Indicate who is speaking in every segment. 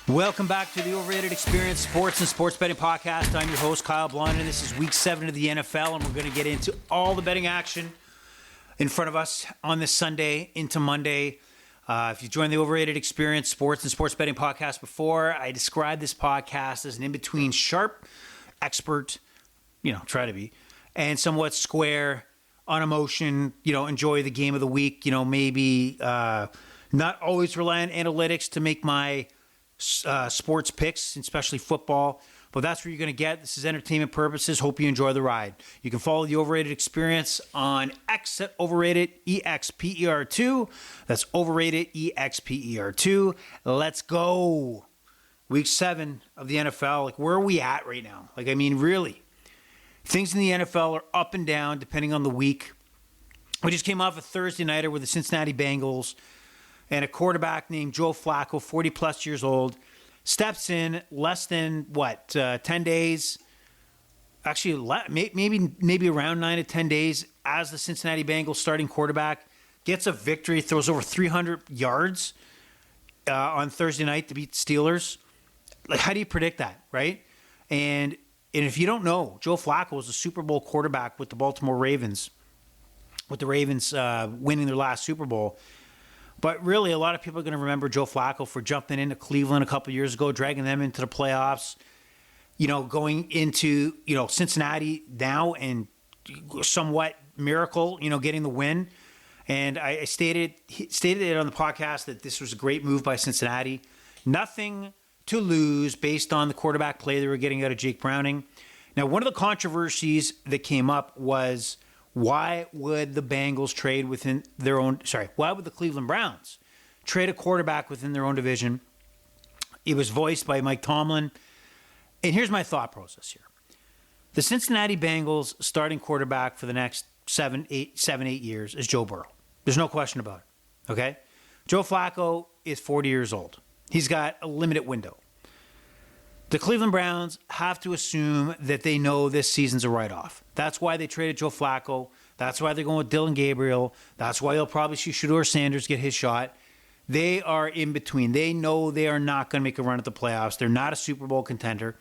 Speaker 1: Welcome back to the Overrated Experience Sports and Sports Betting Podcast. I'm your host, Kyle Blondin. This is Week 7 of the NFL, and we're going to get into all the betting action in front of us on this Sunday into Monday. If you joined the Overrated Experience Sports and Sports Betting Podcast before, I described this podcast as an in-between sharp, expert, try to be, and somewhat square, on emotion, enjoy the game of the week, maybe not always rely on analytics to make my sports picks, especially football, but that's what you're going to get. This is entertainment purposes. Hope you enjoy the ride. You can follow the Overrated Experience on X at Overrated EXPER2. That's Overrated EXPER2. Let's go. Week 7 of the NFL. Where are we at right now? Really, things in the NFL are up and down depending on the week. We just came off a Thursday nighter with the Cincinnati Bengals, and a quarterback named Joe Flacco, 40-plus years old, steps in less than, 10 days? Actually, maybe around 9 to 10 days as the Cincinnati Bengals starting quarterback, gets a victory, throws over 300 yards on Thursday night to beat the Steelers. How do you predict that, right? And if you don't know, Joe Flacco was a Super Bowl quarterback with the Baltimore Ravens, with the Ravens winning their last Super Bowl. But really, a lot of people are going to remember Joe Flacco for jumping into Cleveland a couple years ago, dragging them into the playoffs, going into, Cincinnati now and somewhat miracle, getting the win. And I stated it on the podcast that this was a great move by Cincinnati. Nothing to lose based on the quarterback play they were getting out of Jake Browning. Now, one of the controversies that came up was, why would the Bengals trade within their own... why would the Cleveland Browns trade a quarterback within their own division? It was voiced by Mike Tomlin. And here's my thought process here. The Cincinnati Bengals starting quarterback for the next 7, 8 years is Joe Burrow. There's no question about it. Okay? Joe Flacco is 40 years old. He's got a limited window. The Cleveland Browns have to assume that they know this season's a write-off. That's why they traded Joe Flacco. That's why they're going with Dylan Gabriel. That's why you'll probably see Shedeur Sanders get his shot. They are in between. They know they are not going to make a run at the playoffs. They're not a Super Bowl contender.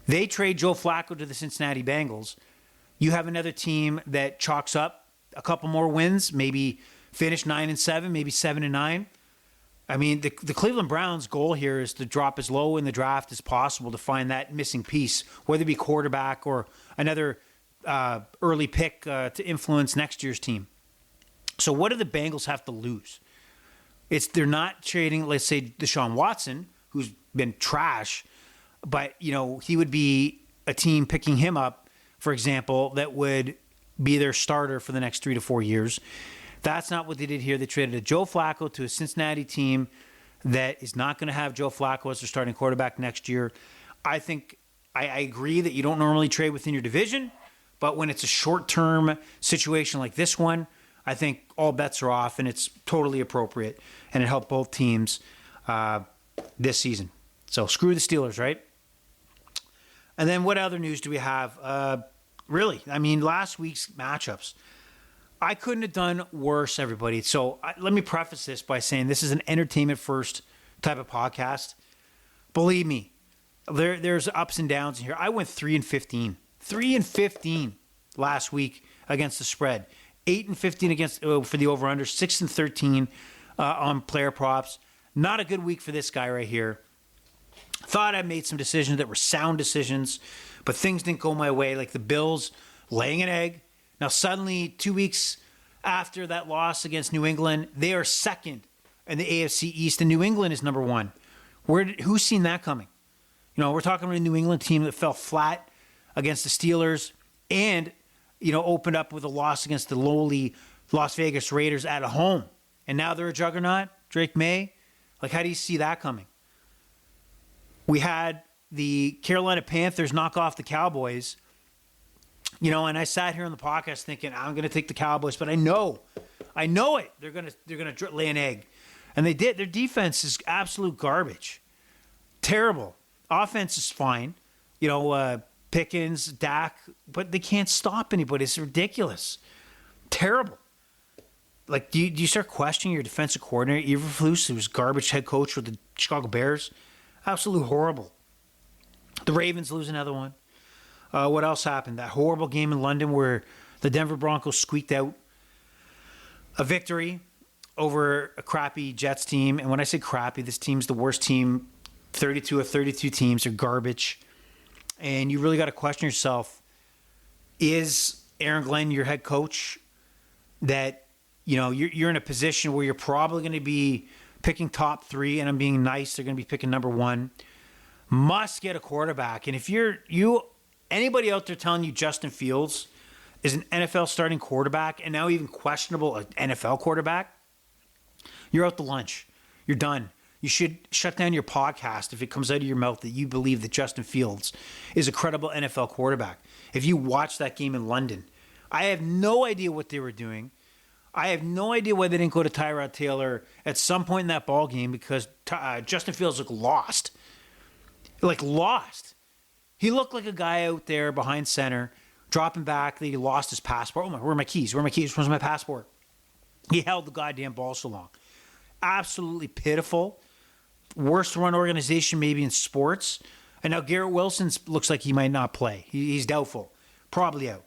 Speaker 1: They trade Joe Flacco to the Cincinnati Bengals. You have another team that chalks up a couple more wins, maybe finish 9-7, maybe 7-9. The Cleveland Browns' goal here is to drop as low in the draft as possible to find that missing piece, whether it be quarterback or another early pick to influence next year's team. So what do the Bengals have to lose? They're not trading, let's say, Deshaun Watson, who's been trash, but he would be a team picking him up, for example, that would be their starter for the next 3 to 4 years. That's not what they did here. They traded a Joe Flacco to a Cincinnati team that is not going to have Joe Flacco as their starting quarterback next year. I think I agree that you don't normally trade within your division, but when it's a short-term situation like this one, I think all bets are off, and it's totally appropriate, and it helped both teams this season. So screw the Steelers, right? And then what other news do we have? Last week's matchups. I couldn't have done worse, everybody. So let me preface this by saying this is an entertainment-first type of podcast. Believe me, there's ups and downs in here. I went 3-15. 3-15 last week against the spread. 8-15 against for the over/under. 6-13 on player props. Not a good week for this guy right here. Thought I made some decisions that were sound decisions, but things didn't go my way. Like the Bills laying an egg. Now, suddenly, 2 weeks after that loss against New England, they are second in the AFC East, and New England is number 1. Who's seen that coming? We're talking about a New England team that fell flat against the Steelers and, opened up with a loss against the lowly Las Vegas Raiders at home. And now they're a juggernaut, Drake May. How do you see that coming? We had the Carolina Panthers knock off the Cowboys. And I sat here on the podcast thinking, I'm going to take the Cowboys, but I know it. They're going to lay an egg. And they did. Their defense is absolute garbage. Terrible. Offense is fine. Pickens, Dak, but they can't stop anybody. It's ridiculous. Terrible. Like, do you start questioning your defensive coordinator, Eberflus, who's garbage head coach with the Chicago Bears? Absolutely horrible. The Ravens lose another one. What else happened? That horrible game in London where the Denver Broncos squeaked out a victory over a crappy Jets team. And when I say crappy, this team's the worst team. 32 of 32 teams are garbage. And you really got to question yourself, is Aaron Glenn your head coach? That, you're in a position where you're probably going to be picking top 3, and I'm being nice, they're going to be picking number 1. Must get a quarterback. And if anybody out there telling you Justin Fields is an NFL starting quarterback and now even questionable an NFL quarterback, you're out to lunch. You're done. You should shut down your podcast if it comes out of your mouth that you believe that Justin Fields is a credible NFL quarterback. If you watch that game in London, I have no idea what they were doing. I have no idea why they didn't go to Tyrod Taylor at some point in that ball game because Justin Fields looked lost. Lost. He looked like a guy out there behind center, dropping back. That he lost his passport. Where are my keys? Where's my passport? He held the goddamn ball so long. Absolutely pitiful. Worst run organization maybe in sports. And now Garrett Wilson looks like he might not play. He's doubtful. Probably out.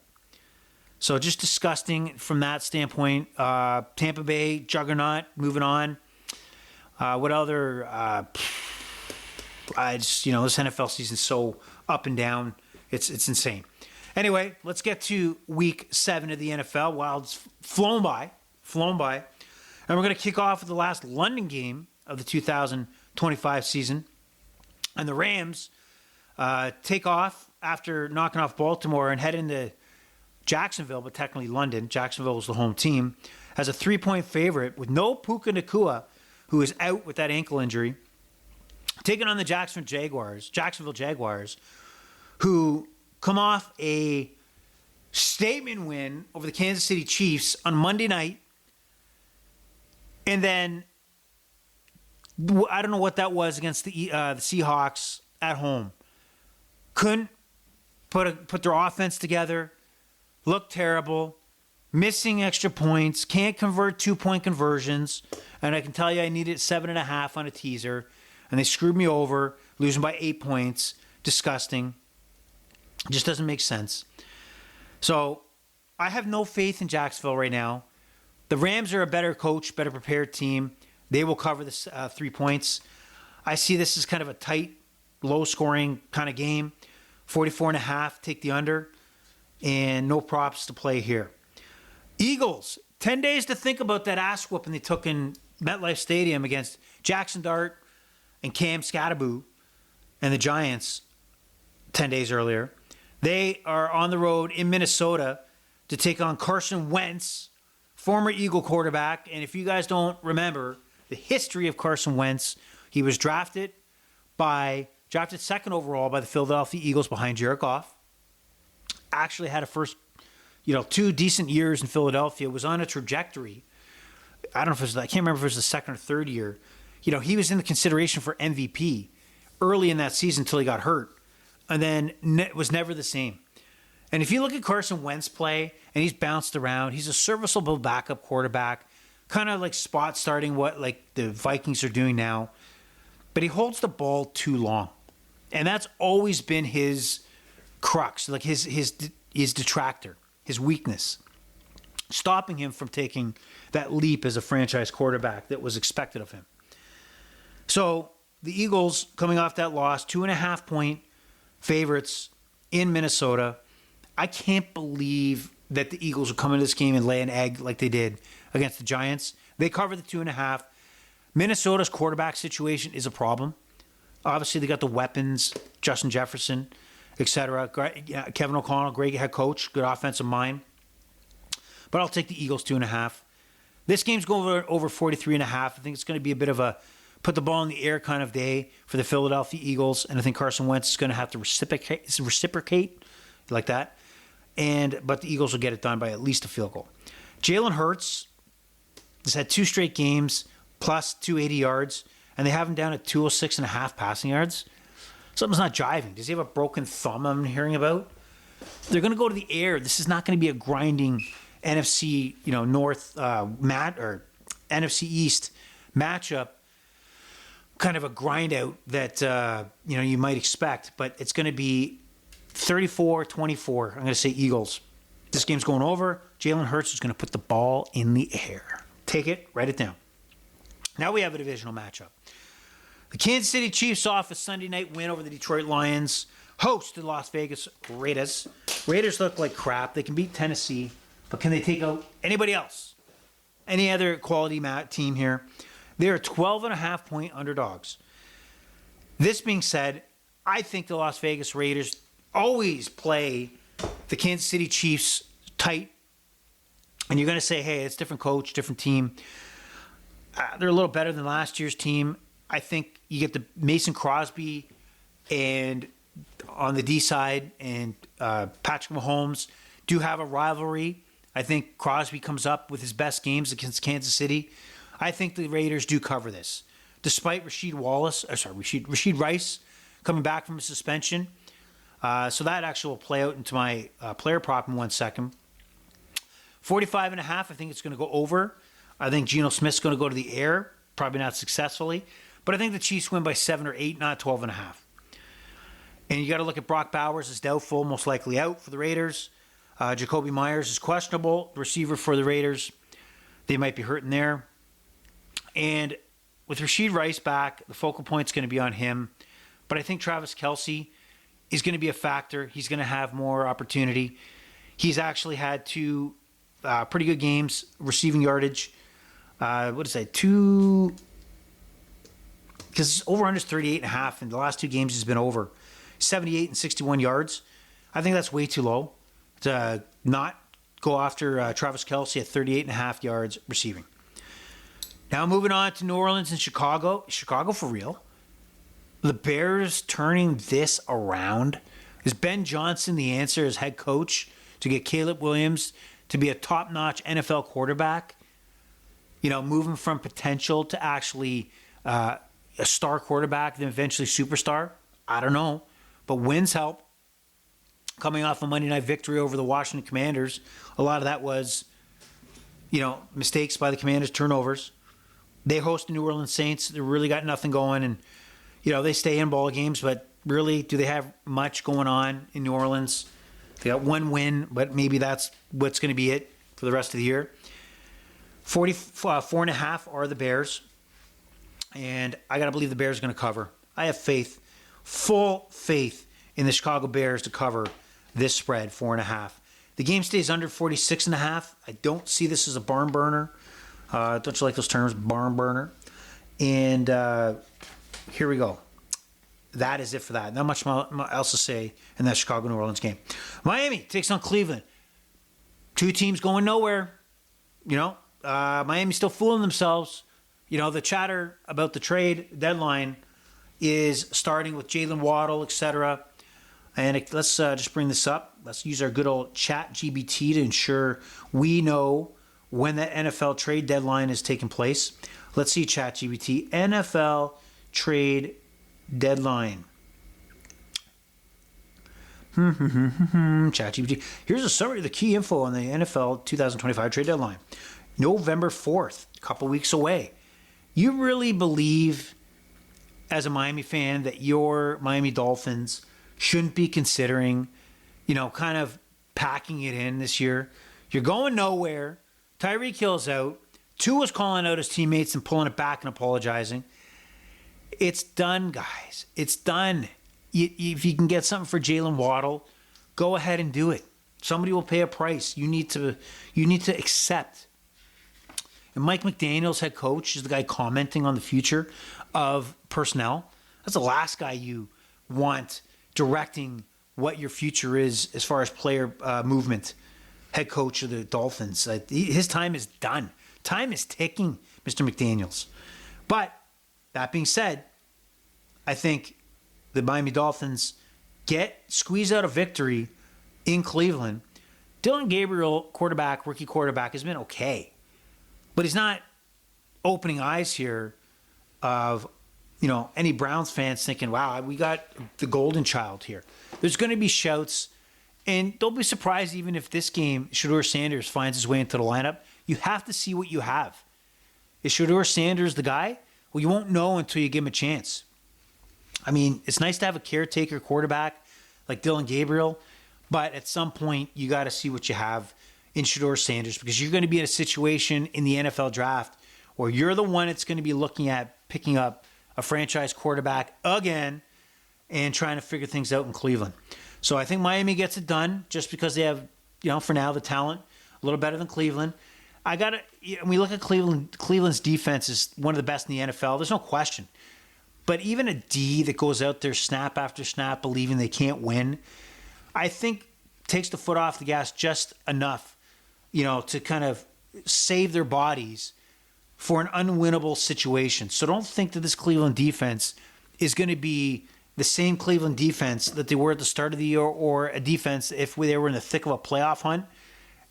Speaker 1: So just disgusting from that standpoint. Tampa Bay, juggernaut, moving on. What other... this NFL season's so up and down. It's insane. Anyway, let's get to week 7 of the NFL. Wow, it's flown by. And we're going to kick off with the last London game of the 2025 season. And the Rams take off after knocking off Baltimore and head into Jacksonville, but technically London. Jacksonville was the home team. As a 3-point favorite with no Puka Nacua, who is out with that ankle injury. Taking on the Jacksonville Jaguars, who come off a statement win over the Kansas City Chiefs on Monday night. And then, I don't know what that was against the Seahawks at home. Couldn't put their offense together. Looked terrible. Missing extra points. Can't convert 2-point conversions. And I can tell you I needed 7.5 on a teaser. And they screwed me over, losing by 8 points. Disgusting. Just doesn't make sense. So, I have no faith in Jacksonville right now. The Rams are a better coach, better prepared team. They will cover the 3 points. I see this as kind of a tight, low-scoring kind of game. 44.5, take the under. And no props to play here. Eagles, 10 days to think about that ass whooping they took in MetLife Stadium against Jackson Dart and Cam Scatterboo and the Giants 10 days earlier. They are on the road in Minnesota to take on Carson Wentz, former Eagle quarterback. And if you guys don't remember the history of Carson Wentz, he was drafted second overall by the Philadelphia Eagles behind Jared Goff. Actually had a first, 2 decent years in Philadelphia, was on a trajectory. I don't know if it was, I can't remember if it was the second or third year. He was in the consideration for MVP early in that season until he got hurt. And then was never the same. And if you look at Carson Wentz play, and he's bounced around, he's a serviceable backup quarterback, kind of like spot starting what like the Vikings are doing now. But he holds the ball too long. And that's always been his crux, like his detractor, his weakness, stopping him from taking that leap as a franchise quarterback that was expected of him. So the Eagles, coming off that loss, 2.5-point favorites in Minnesota. I can't believe that the Eagles will come into this game and lay an egg like they did against the Giants. They cover the 2.5. Minnesota's quarterback situation is a problem. Obviously, they got the weapons, Justin Jefferson, etc. Kevin O'Connell, great head coach, good offensive mind. But I'll take the Eagles 2.5. This game's going over 43.5. I think it's going to be a bit of a put the ball in the air kind of day for the Philadelphia Eagles, and I think Carson Wentz is going to have to reciprocate like that. But the Eagles will get it done by at least a field goal. Jalen Hurts has had 2 straight games plus 280 yards, and they have him down at 206.5 passing yards. Something's not jiving. Does he have a broken thumb I'm hearing about? They're going to go to the air. This is not going to be a grinding NFC, North or NFC East matchup kind of a grind out that you might expect, but it's going to be 34-24. I'm going to say Eagles. This game's going over. Jalen Hurts is going to put the ball in the air. Take it, write it down. Now we have a divisional matchup. The Kansas City Chiefs off a Sunday night win over the Detroit Lions. Host the Las Vegas Raiders. Raiders look like crap. They can beat Tennessee, but can they take out anybody else? Any other quality team here? They're 12.5-point underdogs. This being said, I think the Las Vegas Raiders always play the Kansas City Chiefs tight. And you're going to say, hey, it's different coach, different team. They're a little better than last year's team. I think you get the Mason Crosby and on the D side and Patrick Mahomes do have a rivalry. I think Crosby comes up with his best games against Kansas City. I think the Raiders do cover this. Despite Rashid Rice coming back from a suspension. So that actually will play out into my player prop in 1 second. 45.5, I think it's going to go over. I think Geno Smith's going to go to the air, probably not successfully. But I think the Chiefs win by 7 or 8, not 12.5. And you got to look at Brock Bowers is doubtful, most likely out for the Raiders. Jacoby Myers is questionable, receiver for the Raiders. They might be hurting there. And with Rashid Rice back, the focal point's going to be on him. But I think Travis Kelce is going to be a factor. He's going to have more opportunity. He's actually had 2 pretty good games, receiving yardage. What is that? 2... Because over-under is 38.5, and the last 2 games he's been over 78 and 61 yards. I think that's way too low to not go after Travis Kelce at 38.5 yards receiving. Now moving on to New Orleans and Chicago. Chicago for real? The Bears turning this around? Is Ben Johnson the answer as head coach to get Caleb Williams to be a top-notch NFL quarterback? Moving from potential to actually a star quarterback, then eventually superstar? I don't know. But wins help. Coming off a Monday night victory over the Washington Commanders, a lot of that was, mistakes by the Commanders, turnovers. They host the New Orleans Saints. They really got nothing going, and they stay in ball games, but really, do they have much going on in New Orleans? They got 1 win, but maybe that's what's going to be it for the rest of the year. 44.5 are the Bears, and I got to believe the Bears are going to cover. I have faith, full faith in the Chicago Bears to cover this spread, 4.5. The game stays under 46.5. I don't see this as a barn burner. Don't you like those terms, barn burner? And here we go. That is it for that. Not much else to say in that Chicago-New Orleans game. Miami takes on Cleveland. 2 teams going nowhere. Miami's still fooling themselves. The chatter about the trade deadline is starting with Jalen Waddle, etc. And let's just bring this up. Let's use our good old ChatGPT to ensure we know when that NFL trade deadline is taking place. Let's see ChatGPT. NFL trade deadline. ChatGPT. Here's a summary of the key info on the NFL 2025 trade deadline. November 4th, a couple weeks away. You really believe, as a Miami fan, that your Miami Dolphins shouldn't be considering, kind of packing it in this year? You're going nowhere. Tyreek Hill's out. Tua's calling out his teammates and pulling it back and apologizing. It's done, guys. It's done. If you can get something for Jalen Waddle, go ahead and do it. Somebody will pay a price. You need to accept. And Mike McDaniels, head coach, is the guy commenting on the future of personnel. That's the last guy you want directing what your future is as far as player movement. Head coach of the Dolphins. His time is done. Time is ticking, Mr. McDaniels. But that being said, I think the Miami Dolphins squeeze out a victory in Cleveland. Dylan Gabriel, rookie quarterback, has been okay. But he's not opening eyes here of, any Browns fans thinking, wow, we got the golden child here. There's going to be shouts. And don't be surprised even if this game, Shedeur Sanders finds his way into the lineup. You have to see what you have. Is Shedeur Sanders the guy? Well, you won't know until you give him a chance. I mean, it's nice to have a caretaker quarterback like Dylan Gabriel, but at some point, you got to see what you have in Shedeur Sanders, because you're going to be in a situation in the NFL draft where you're the one that's going to be looking at picking up a franchise quarterback again and trying to figure things out in Cleveland. So I think Miami gets it done just because they have, for now, the talent a little better than Cleveland. When we look at Cleveland's defense is one of the best in the NFL. There's no question. But even a D that goes out there snap after snap believing they can't win, I think takes the foot off the gas just enough, to kind of save their bodies for an unwinnable situation. So don't think that this Cleveland defense is going to be the same Cleveland defense that they were at the start of the year, or a defense if they were in the thick of a playoff hunt,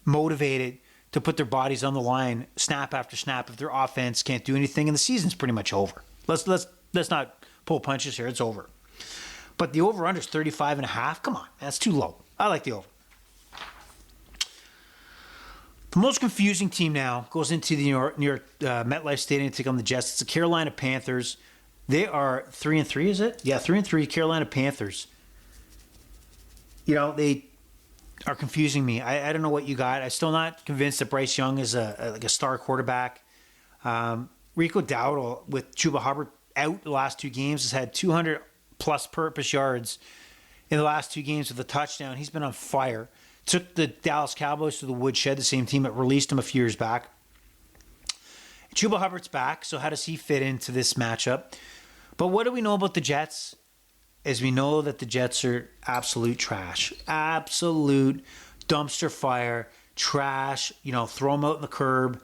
Speaker 1: motivated to put their bodies on the line snap after snap if their offense can't do anything and the season's pretty much over. Let's not pull punches here. It's over. But the over-under is 35.5. Come on, that's too low. I like the over. The most confusing team now goes into the New York MetLife Stadium to take on the Jets. It's the Carolina Panthers. They are 3-3, is it? Yeah, 3-3, Carolina Panthers. They are confusing me. I don't know what you got. I'm still not convinced that Bryce Young is a star quarterback. Rico Dowdle, with Chuba Hubbard out the last two games, has had 200-plus purpose yards in the last two games with a touchdown. He's been on fire. Took the Dallas Cowboys to the woodshed, the same team that released him a few years back. Chuba Hubbard's back, so how does he fit into this matchup? But what do we know about the Jets? Is we know that the Jets are absolute trash. Absolute dumpster fire, trash, throw them out in the curb.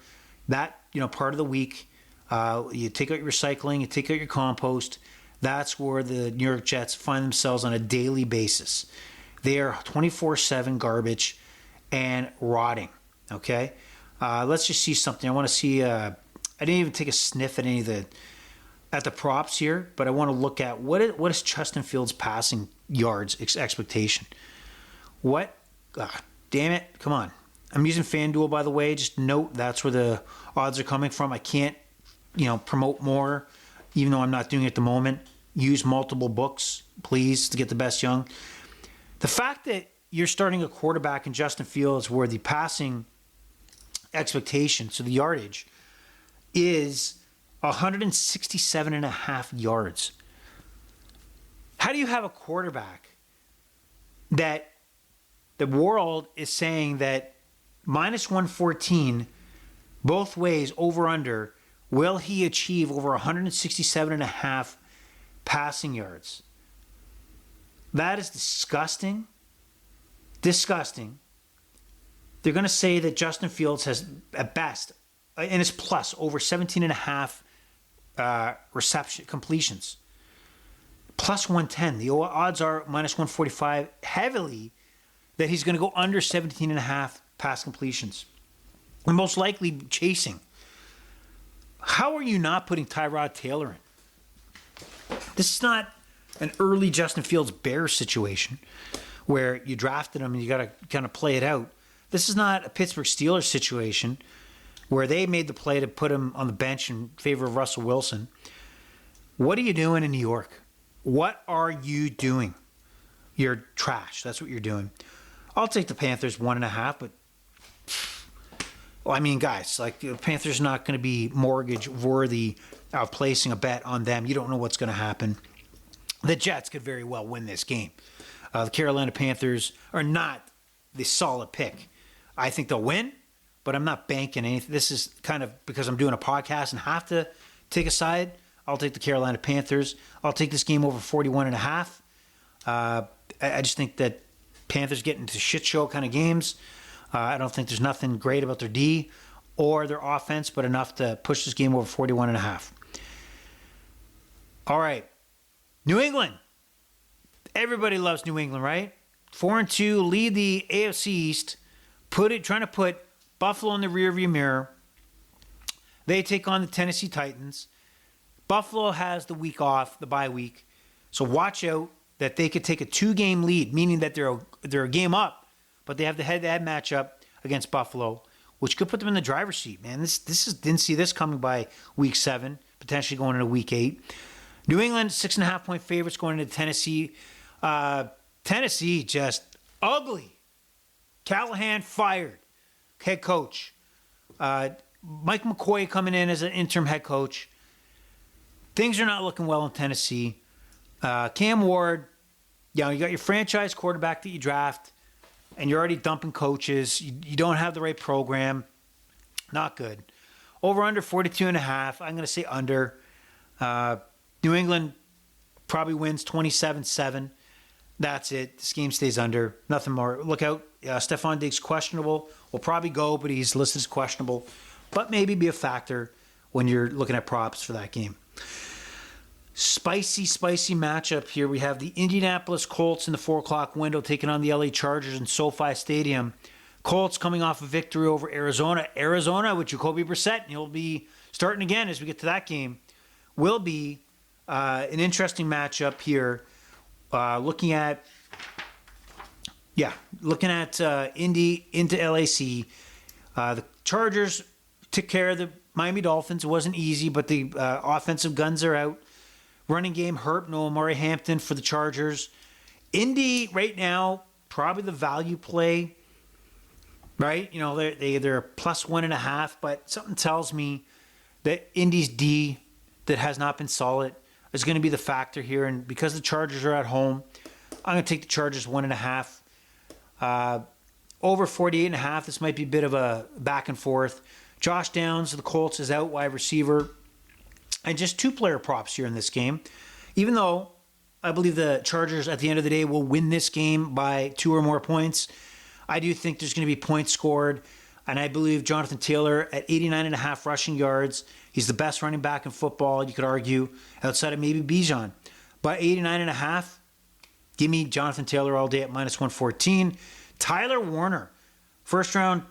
Speaker 1: That, part of the week, you take out your recycling, you take out your compost. That's where the New York Jets find themselves on a daily basis. They are 24/7 garbage and rotting, okay? Let's just see something. I want to see, I didn't even take a sniff at at the props here, but I want to look at what is Justin Fields' passing yards expectation. What? Damn it. Come on. I'm using FanDuel, by the way. Just note that's where the odds are coming from. I can't, promote more, even though I'm not doing it at the moment. Use multiple books, please, to get the best young. The fact that you're starting a quarterback in Justin Fields where the passing expectation, so the yardage, is 167.5 yards. How do you have a quarterback that the world is saying that minus 114 both ways, over under, will he achieve over 167.5 passing yards? That is disgusting. Disgusting. They're going to say that Justin Fields has, at best, and it's plus, over 17.5 reception completions. Plus 110. The odds are minus 145 heavily that he's going to go under 17.5 pass completions. And most likely chasing. How are you not putting Tyrod Taylor in? This is not an early Justin Fields Bears situation where you drafted him and you got to kind of play it out. This is not a Pittsburgh Steelers situation where they made the play to put him on the bench in favor of Russell Wilson. What are you doing in New York? What are you doing? You're trash. That's what you're doing. I'll take the Panthers 1.5, but guys, the Panthers are not going to be mortgage worthy of placing a bet on them. You don't know what's going to happen. The Jets could very well win this game. The Carolina Panthers are not the solid pick. I think they'll win, but I'm not banking anything. This is kind of because I'm doing a podcast and have to take a side. I'll take the Carolina Panthers. I'll take this game over 41.5. I just think that Panthers get into shit show kind of games. I don't think there's nothing great about their D or their offense, but enough to push this game over 41.5. All right. New England. Everybody loves New England, right? 4-2, lead the AFC East. Trying to put Buffalo in the rearview mirror. They take on the Tennessee Titans. Buffalo has the week off, the bye week. So watch out that they could take a 2-game lead, meaning that they're a game up, but they have the head-to-head matchup against Buffalo, which could put them in the driver's seat, man. Didn't see this coming by week 7. potentially going into Week 8. New England, 6.5-point favorites going into Tennessee. Tennessee, just ugly. Callahan fired. Head coach. Mike McCoy coming in as an interim head coach. Things are not looking well in Tennessee. Cam Ward, you got your franchise quarterback that you draft, and you're already dumping coaches. You don't have the right program. Not good. Over under 42.5. I'm going to say under. New England probably wins 27-7. That's it. This game stays under. Nothing more. Look out. Stephon Diggs questionable. Will probably go, but he's listed as questionable. But maybe be a factor when you're looking at props for that game. Spicy matchup here. We have the Indianapolis Colts in the 4 o'clock window taking on the LA Chargers in SoFi Stadium. Colts coming off a victory over Arizona. Arizona with Jacoby Brissett, and he'll be starting again as we get to that game, will be an interesting matchup here. Looking at Indy into LAC. The Chargers took care of the Miami Dolphins. It wasn't easy, but the offensive guns are out. Running game hurt. No Amari Hampton for the Chargers. Indy right now, probably the value play. Right? They're plus 1.5, but something tells me that Indy's D that has not been solid is going to be the factor here. And because the Chargers are at home, I'm going to take the Chargers 1.5. Over 48.5. This might be a bit of a back and forth. Josh Downs of the Colts is out, wide receiver. And just 2-player props here in this game. Even though I believe the Chargers at the end of the day will win this game by 2 or more points, I do think there's going to be points scored. And I believe Jonathan Taylor at 89.5 rushing yards. He's the best running back in football, you could argue, outside of maybe Bijan. But 89.5, give me Jonathan Taylor all day at minus 114. Tyler Warner, first round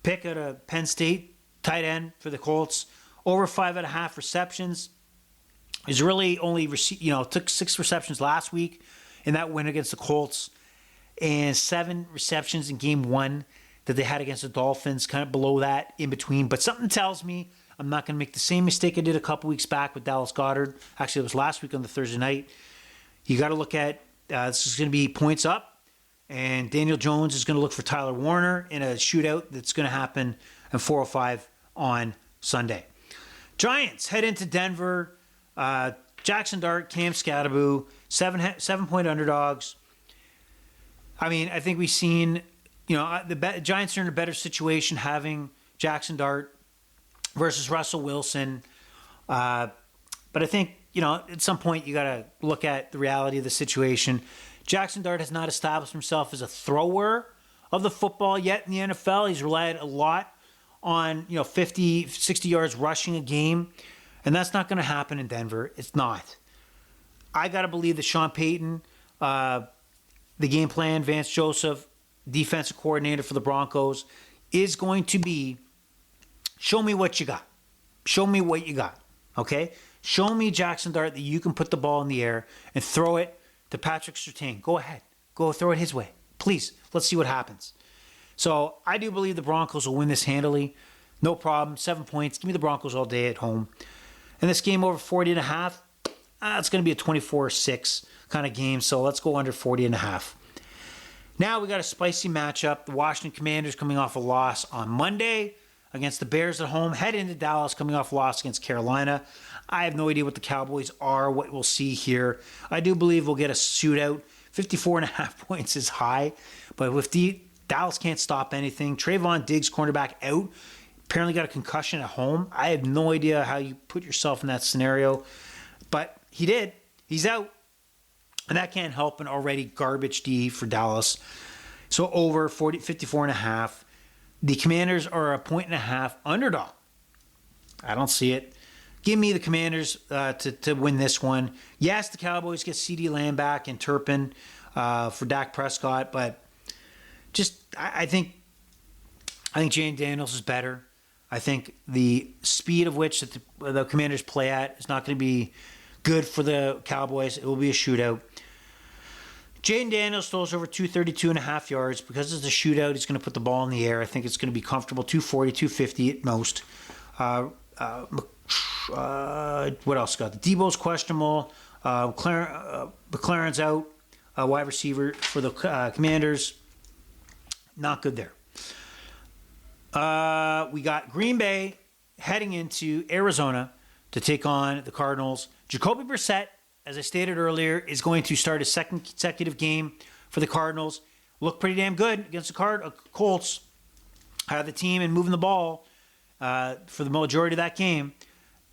Speaker 1: pick out of Penn State, tight end for the Colts. Over 5.5 receptions. He's really only took 6 receptions last week in that win against the Colts, and 7 receptions in game 1 that they had against the Dolphins, kind of below that in between. But something tells me I'm not going to make the same mistake I did a couple weeks back with Dallas Goedert. Actually, it was last week on the Thursday night. You got to look at this is going to be points up, and Daniel Jones is going to look for Tyler Warner in a shootout that's going to happen at 4:05 on Sunday. Giants head into Denver. Jackson Dart, Cam Scatterboo, 7-point underdogs. I mean, I think we've seen, the Giants are in a better situation having Jackson Dart versus Russell Wilson. But I think, at some point you got to look at the reality of the situation. Jackson Dart has not established himself as a thrower of the football yet in the NFL. He's relied a lot on 50, 60 yards rushing a game, and that's not going to happen in Denver. It's not. I got to believe that Sean Payton, the game plan, Vance Joseph, defensive coordinator for the Broncos, is going to be, show me what you got. Show me what you got, okay? Show me Jackson Dart that you can put the ball in the air and throw it to Patrick Surtain. Go ahead. Go throw it his way. Please, let's see what happens. So I do believe the Broncos will win this handily. No problem. 7 points. Give me the Broncos all day at home. And this game over 40.5, it's going to be a 24-6 kind of game. So let's go under 40.5. Now we got a spicy matchup. The Washington Commanders coming off a loss on Monday against the Bears at home. Head into Dallas coming off a loss against Carolina. I have no idea what the Cowboys are, what we'll see here. I do believe we'll get a shootout. 54.5 points is high. But with Dallas can't stop anything. Trayvon Diggs, cornerback, out. Apparently got a concussion at home. I have no idea how you put yourself in that scenario. But he did. He's out. And that can't help an already garbage D for Dallas. So over 54.5. The Commanders are a 1.5 underdog. I don't see it. Give me the Commanders to win this one. Yes, the Cowboys get CeeDee Lamb back and Turpin for Dak Prescott, but I think Jane Daniels is better. I think the speed of which the Commanders play at is not going to be good for the Cowboys. It will be a shootout. Jane Daniels throws over 232.5 yards. Because it's a shootout, he's going to put the ball in the air. I think it's going to be comfortable, 240, 250 at most. What else got? The Debo's questionable. McLaren's out. Wide receiver for the Commanders. Not good there. We got Green Bay heading into Arizona to take on the Cardinals. Jacoby Brissett, as I stated earlier, is going to start his second consecutive game for the Cardinals. Looked pretty damn good against the Colts. Had the team and moving the ball for the majority of that game.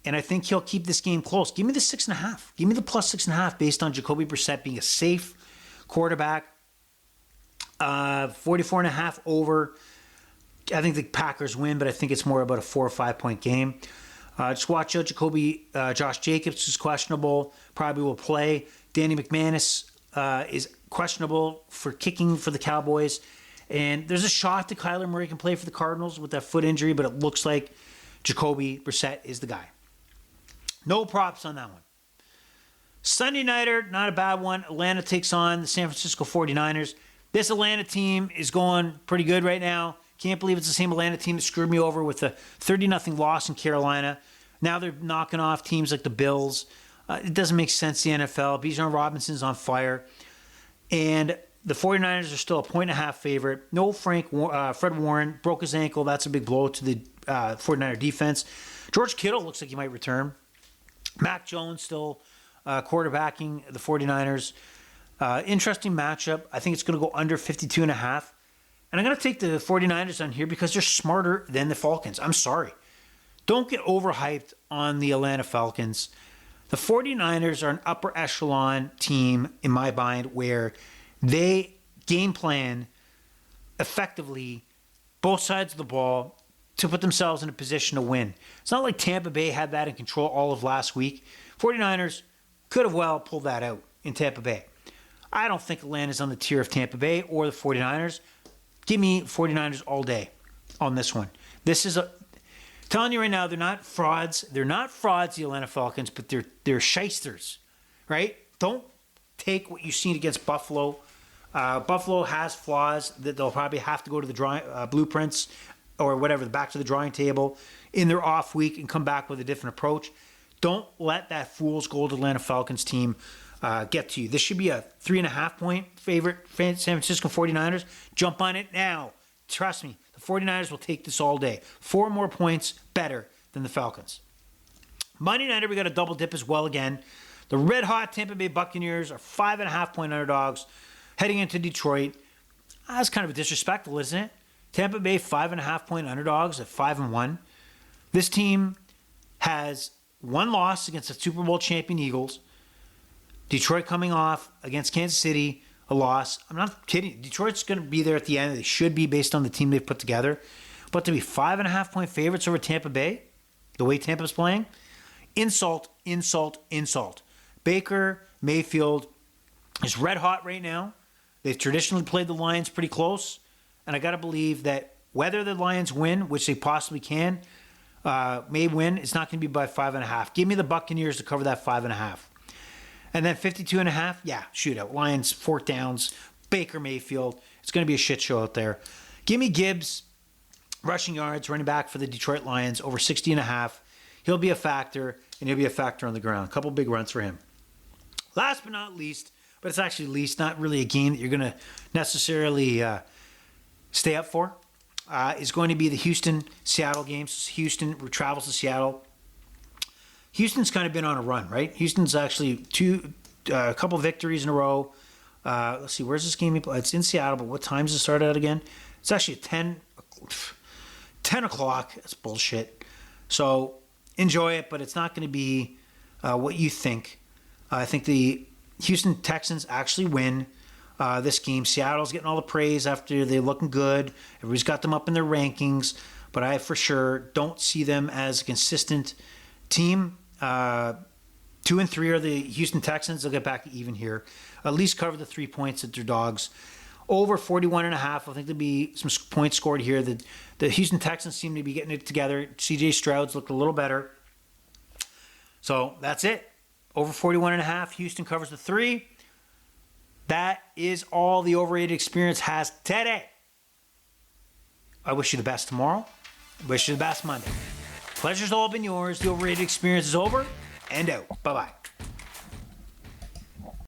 Speaker 1: And I think he'll keep this game close. Give me the 6.5. Give me the plus 6.5 based on Jacoby Brissett being a safe quarterback. 44.5 over. I think the Packers win, but I think it's more about a 4 or 5 point game. Just watch out, Josh Jacobs is questionable. Probably will play. Danny McManus is questionable for kicking for the Cowboys. And there's a shot that Kyler Murray can play for the Cardinals with that foot injury, but it looks like Jacoby Brissett is the guy. No props on that one. Sunday nighter, not a bad one. Atlanta takes on the San Francisco 49ers. This Atlanta team is going pretty good right now. Can't believe it's the same Atlanta team that screwed me over with a 30-0 loss in Carolina. Now they're knocking off teams like the Bills. It doesn't make sense, the NFL. Bijan Robinson's on fire. And the 49ers are still a 1.5 favorite. No Fred Warren. Broke his ankle. That's a big blow to the 49er defense. George Kittle looks like he might return. Mac Jones still quarterbacking the 49ers. Interesting matchup. I think it's going to go under 52.5. And I'm going to take the 49ers on here because they're smarter than the Falcons. I'm sorry. Don't get overhyped on the Atlanta Falcons. The 49ers are an upper echelon team in my mind where they game plan effectively both sides of the ball to put themselves in a position to win. It's not like Tampa Bay had that in control all of last week. 49ers could have well pulled that out in Tampa Bay. I don't think Atlanta's on the tier of Tampa Bay or the 49ers. Give me 49ers all day on this one. This is telling you right now, they're not frauds. They're not frauds, the Atlanta Falcons, but they're shysters, right? Don't take what you've seen against Buffalo. Buffalo has flaws that they'll probably have to go to the blueprints or whatever, back to the drawing table in their off week and come back with a different approach. Don't let that fool's gold Atlanta Falcons team get to you. This should be a 3.5 point favorite. San Francisco 49ers. Jump on it now. Trust me, the 49ers will take this all day. 4 more points better than the Falcons. Monday nighter, we got a double dip as well again. The red hot Tampa Bay Buccaneers are 5.5 point underdogs heading into Detroit. That's kind of disrespectful, isn't it? Tampa Bay 5.5 point underdogs at 5-1. This team has one loss against the Super Bowl champion Eagles. Detroit coming off against Kansas City, a loss. I'm not kidding. Detroit's going to be there at the end. They should be based on the team they've put together. But to be 5.5 point favorites over Tampa Bay, the way Tampa's playing, insult, insult, insult. Baker Mayfield is red hot right now. They've traditionally played the Lions pretty close. And I got to believe that whether the Lions win, which they possibly can, may win, it's not going to be by 5.5. Give me the Buccaneers to cover that 5.5. And then 52.5, yeah, shootout. Lions, 4th downs, Baker Mayfield. It's going to be a shit show out there. Give me Gibbs, rushing yards, running back for the Detroit Lions, over 60.5. He'll be a factor, and he'll be a factor on the ground. A couple big runs for him. Last but not least, but it's actually least, not really a game that you're going to necessarily stay up for, is going to be the Houston-Seattle game. So Houston travels to Seattle. Houston's kind of been on a run, right? Houston's actually a couple victories in a row. Let's see, where's this game? It's in Seattle, but what time does it start out again? It's actually at 10 o'clock. That's bullshit. So enjoy it, but it's not going to be what you think. I think the Houston Texans actually win this game. Seattle's getting all the praise after they're looking good. Everybody's got them up in their rankings, but I for sure don't see them as a consistent team. 2 and 3 are the Houston Texans. They'll get back to even here. At least cover the 3 points at their dogs. Over 41.5. I think there'll be some points scored here. The Houston Texans seem to be getting it together. CJ Stroud's looked a little better. So that's it. Over 41.5. Houston covers the 3. That is all the Overrated Experience has today. I wish you the best tomorrow. I wish you the best Monday. Pleasure's all been yours. The Overrated experience is over and out. Bye-bye.